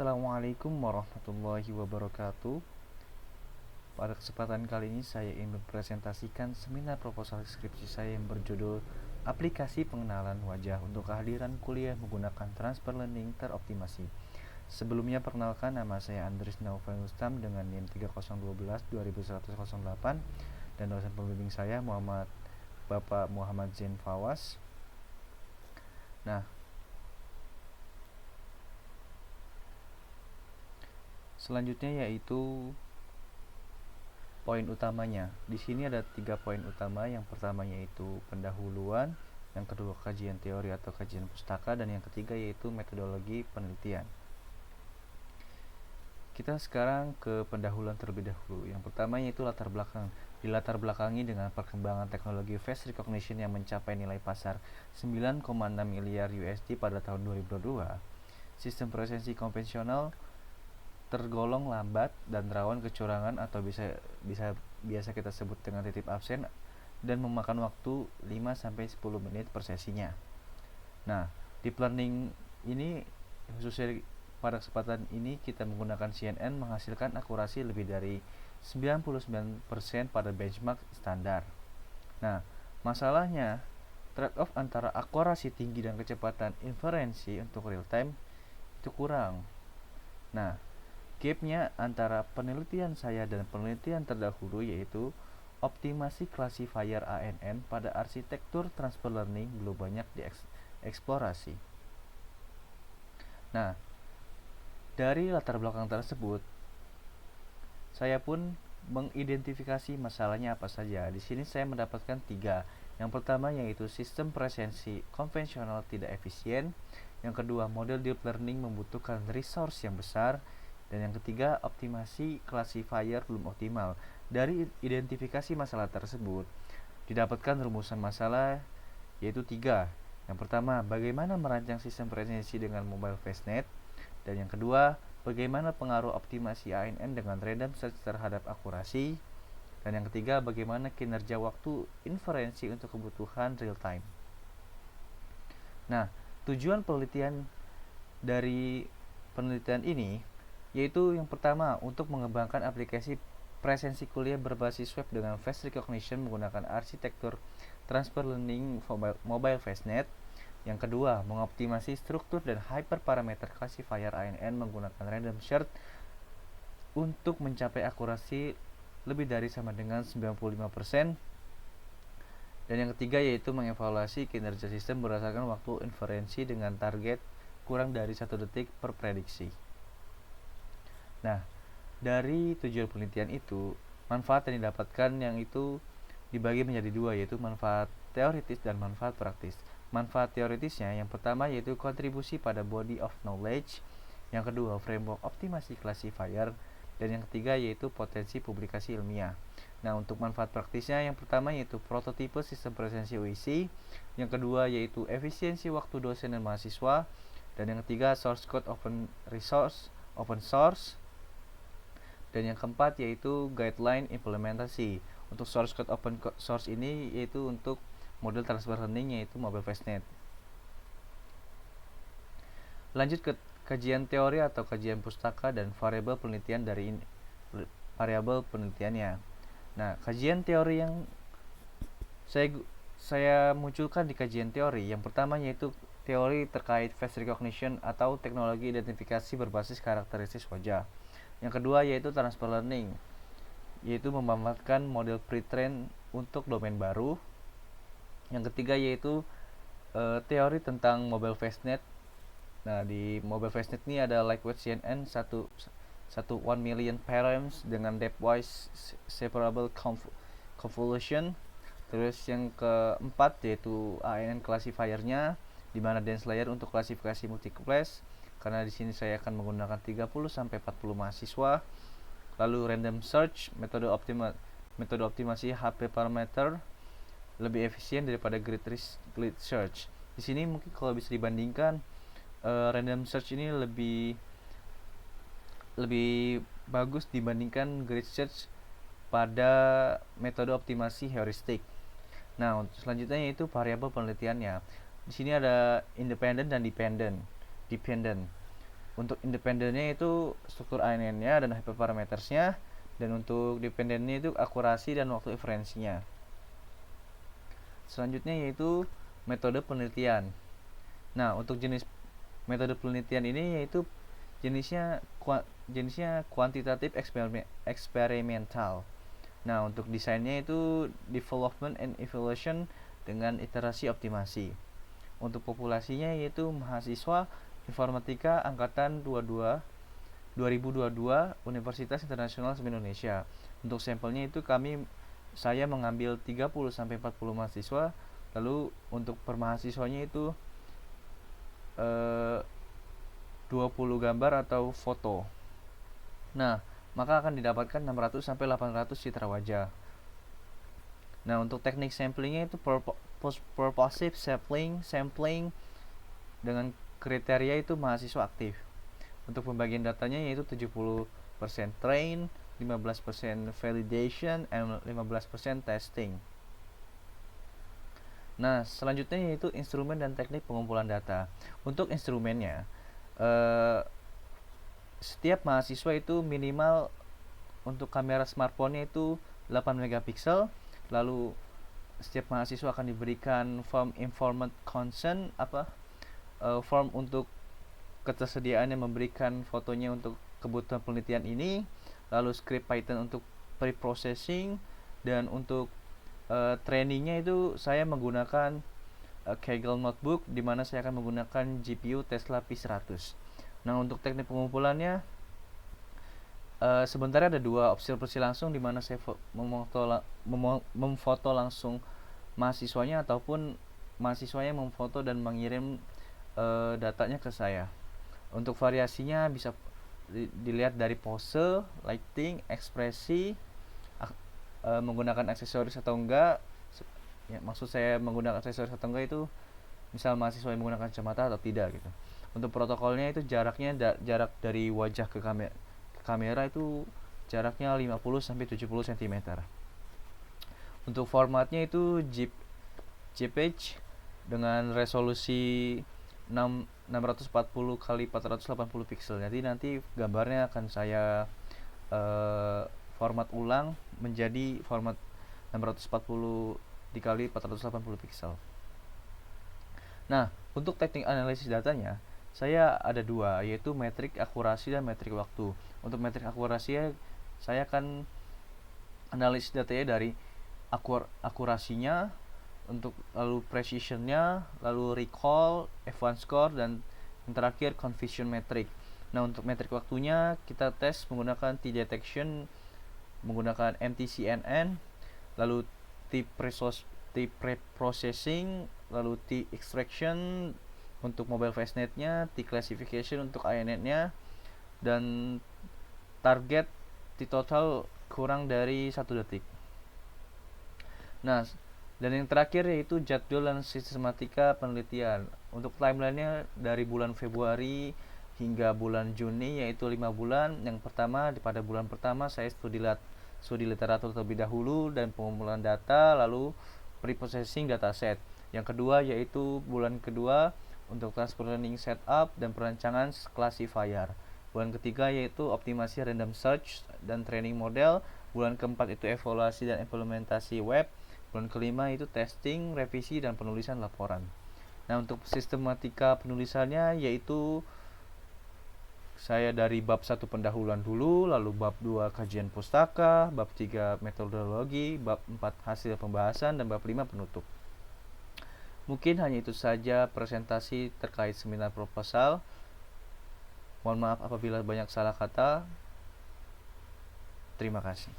Assalamualaikum warahmatullahi wabarakatuh. Pada kesempatan kali ini saya ingin mempresentasikan seminar proposal skripsi saya yang berjudul Aplikasi Pengenalan Wajah untuk Kehadiran Kuliah Menggunakan Transfer Learning Teroptimasi. Sebelumnya perkenalkan, nama saya Andris Naufal Ustam dengan NIM 3012-2108 dan dosen pembimbing saya Bapak Muhammad Zain Fawaz. Nah, selanjutnya yaitu poin utamanya. Di sini ada 3 poin utama. Yang pertama yaitu pendahuluan, yang kedua kajian teori atau kajian pustaka, dan yang ketiga yaitu metodologi penelitian. Kita sekarang ke pendahuluan terlebih dahulu. Yang pertama yaitu latar belakang. Dilatar belakangi dengan perkembangan teknologi face recognition yang mencapai nilai pasar 9,6 miliar USD pada tahun 2022. Sistem presensi konvensional tergolong lambat dan rawan kecurangan atau biasa kita sebut dengan titip absen dan memakan waktu 5-10 menit per sesinya. Nah, deep learning ini khususnya pada kesempatan ini kita menggunakan CNN menghasilkan akurasi lebih dari 99% pada benchmark standar. Nah, masalahnya trade-off antara akurasi tinggi dan kecepatan inferensi untuk real time itu kurang. Nah, gapnya antara penelitian saya dan penelitian terdahulu yaitu optimasi classifier ANN pada arsitektur transfer learning belum banyak dieksplorasi. Nah, dari latar belakang tersebut, saya pun mengidentifikasi masalahnya apa saja. Di sini saya mendapatkan 3. Yang pertama yaitu sistem presensi konvensional tidak efisien. Yang kedua, model deep learning membutuhkan resource yang besar. Dan yang ketiga, optimasi classifier belum optimal. Dari identifikasi masalah tersebut, didapatkan rumusan masalah yaitu 3. Yang pertama, bagaimana merancang sistem presensi dengan mobile fastnet. Dan yang kedua, bagaimana pengaruh optimasi ANN dengan random search terhadap akurasi. Dan yang ketiga, bagaimana kinerja waktu inferensi untuk kebutuhan real time. Nah, tujuan dari penelitian ini yaitu yang pertama untuk mengembangkan aplikasi presensi kuliah berbasis web dengan face recognition menggunakan arsitektur transfer learning mobile fastnet. Yang kedua, mengoptimasi struktur dan hyperparameter classifier ANN menggunakan random search untuk mencapai akurasi lebih dari sama dengan 95%. Dan yang ketiga yaitu mengevaluasi kinerja sistem berdasarkan waktu inferensi dengan target kurang dari 1 detik per prediksi. Nah, dari tujuan penelitian itu, manfaat yang didapatkan yang itu dibagi menjadi 2, yaitu manfaat teoritis dan manfaat praktis. Manfaat teoritisnya yang pertama yaitu kontribusi pada body of knowledge, yang kedua framework optimasi classifier, dan yang ketiga yaitu potensi publikasi ilmiah. Nah, untuk manfaat praktisnya yang pertama yaitu prototipe sistem presensi UIC, yang kedua yaitu efisiensi waktu dosen dan mahasiswa, dan yang ketiga source code open source, dan yang keempat yaitu guideline implementasi. Untuk source code open source ini yaitu untuk model transfer learning yaitu mobile fastnet. Lanjut ke kajian teori atau kajian pustaka dan variabel penelitian variabel penelitiannya. Nah, kajian teori yang saya munculkan di kajian teori yang pertama yaitu teori terkait face recognition atau teknologi identifikasi berbasis karakteristik wajah. Yang kedua yaitu transfer learning, yaitu memanfaatkan model pre-train untuk domain baru. Yang ketiga yaitu teori tentang mobile fastnet. Nah, di mobile fastnet ini ada lightweight CNN 1 million params dengan depth-wise separable convolution. Terus yang keempat yaitu ANN classifier-nya, di mana dense layer untuk klasifikasi multiplex, karena di sini saya akan menggunakan 30-40 mahasiswa. Lalu random search, metode optimasi HP parameter lebih efisien daripada grid search. Di sini mungkin kalau bisa dibandingkan, random search ini lebih bagus dibandingkan grid search pada metode optimasi heuristik. Nah, untuk selanjutnya yaitu variabel penelitiannya. Di sini ada independent dan dependent. untuk independennya itu struktur ANN-nya dan hyperparametersnya, dan untuk dependennya itu akurasi dan waktu inferensinya. Selanjutnya yaitu metode penelitian. Nah, untuk jenis metode penelitian ini yaitu jenisnya kuantitatif eksperimental. Nah, untuk desainnya itu development and evaluation dengan iterasi optimasi. Untuk populasinya yaitu mahasiswa informatika angkatan 2022 Universitas Internasional Indonesia. Untuk sampelnya itu saya mengambil 30 sampai 40 mahasiswa, lalu untuk per mahasiswanya itu 20 gambar atau foto. Nah, maka akan didapatkan 600 sampai 800 citra wajah. Nah, untuk teknik samplingnya itu purposive sampling dengan kriteria itu mahasiswa aktif. Untuk pembagian datanya yaitu 70% train, 15% validation, and 15% testing. Nah, selanjutnya yaitu instrumen dan teknik pengumpulan data. Untuk instrumennya, setiap mahasiswa itu minimal untuk kamera smartphone-nya itu 8 megapiksel. Lalu setiap mahasiswa akan diberikan form informed consent form untuk ketersediaan yang memberikan fotonya untuk kebutuhan penelitian ini, lalu script Python untuk pre-processing, dan untuk trainingnya itu saya menggunakan Kaggle Notebook, di mana saya akan menggunakan GPU Tesla P100. Nah, untuk teknik pengumpulannya sebenarnya ada dua opsi langsung, di mana saya memfoto langsung mahasiswanya ataupun mahasiswanya memfoto dan mengirim datanya ke saya. Untuk variasinya bisa dilihat dari pose, lighting, ekspresi, menggunakan aksesoris atau enggak. Ya, maksud saya menggunakan aksesoris atau enggak itu misal mahasiswa yang menggunakan kacamata atau tidak gitu. Untuk protokolnya itu jarak dari wajah ke kamera itu jaraknya 50 sampai 70 cm. Untuk formatnya itu JPEG dengan resolusi 640 kali 480 pixel. Jadi nanti gambarnya akan saya format ulang menjadi format 640 dikali 480 pixel. Nah, untuk teknik analisis datanya saya ada dua, yaitu metrik akurasi dan metrik waktu. Untuk metrik akurasi saya akan analisis datanya dari akurasinya, untuk lalu precisionnya, lalu recall, F1 score, dan yang terakhir confusion metric. Nah, untuk metrik waktunya kita tes menggunakan T-detection, menggunakan MTCNN, lalu T-preprocessing, lalu T-extraction untuk mobile fastnet-nya, T-classification untuk INN-nya, dan target T-total kurang dari 1 detik. Nah, dan yang terakhir yaitu jadwal dan sistematika penelitian. Untuk timelinenya dari bulan Februari hingga bulan Juni, yaitu 5 bulan. Yang pertama, pada bulan pertama saya studi literatur terlebih dahulu dan pengumpulan data, lalu pre-processing dataset. Yang kedua yaitu bulan kedua untuk transfer learning setup dan perancangan classifier. Bulan ketiga yaitu optimasi random search dan training model. Bulan keempat itu evaluasi dan implementasi web. Bulan kelima itu testing, revisi, dan penulisan laporan. Nah, untuk sistematika penulisannya yaitu saya dari bab 1 pendahuluan dulu, lalu bab 2 kajian pustaka, bab 3 metodologi, bab 4 hasil pembahasan, dan bab 5 penutup. Mungkin hanya itu saja presentasi terkait seminar proposal. Mohon maaf apabila banyak salah kata. Terima kasih.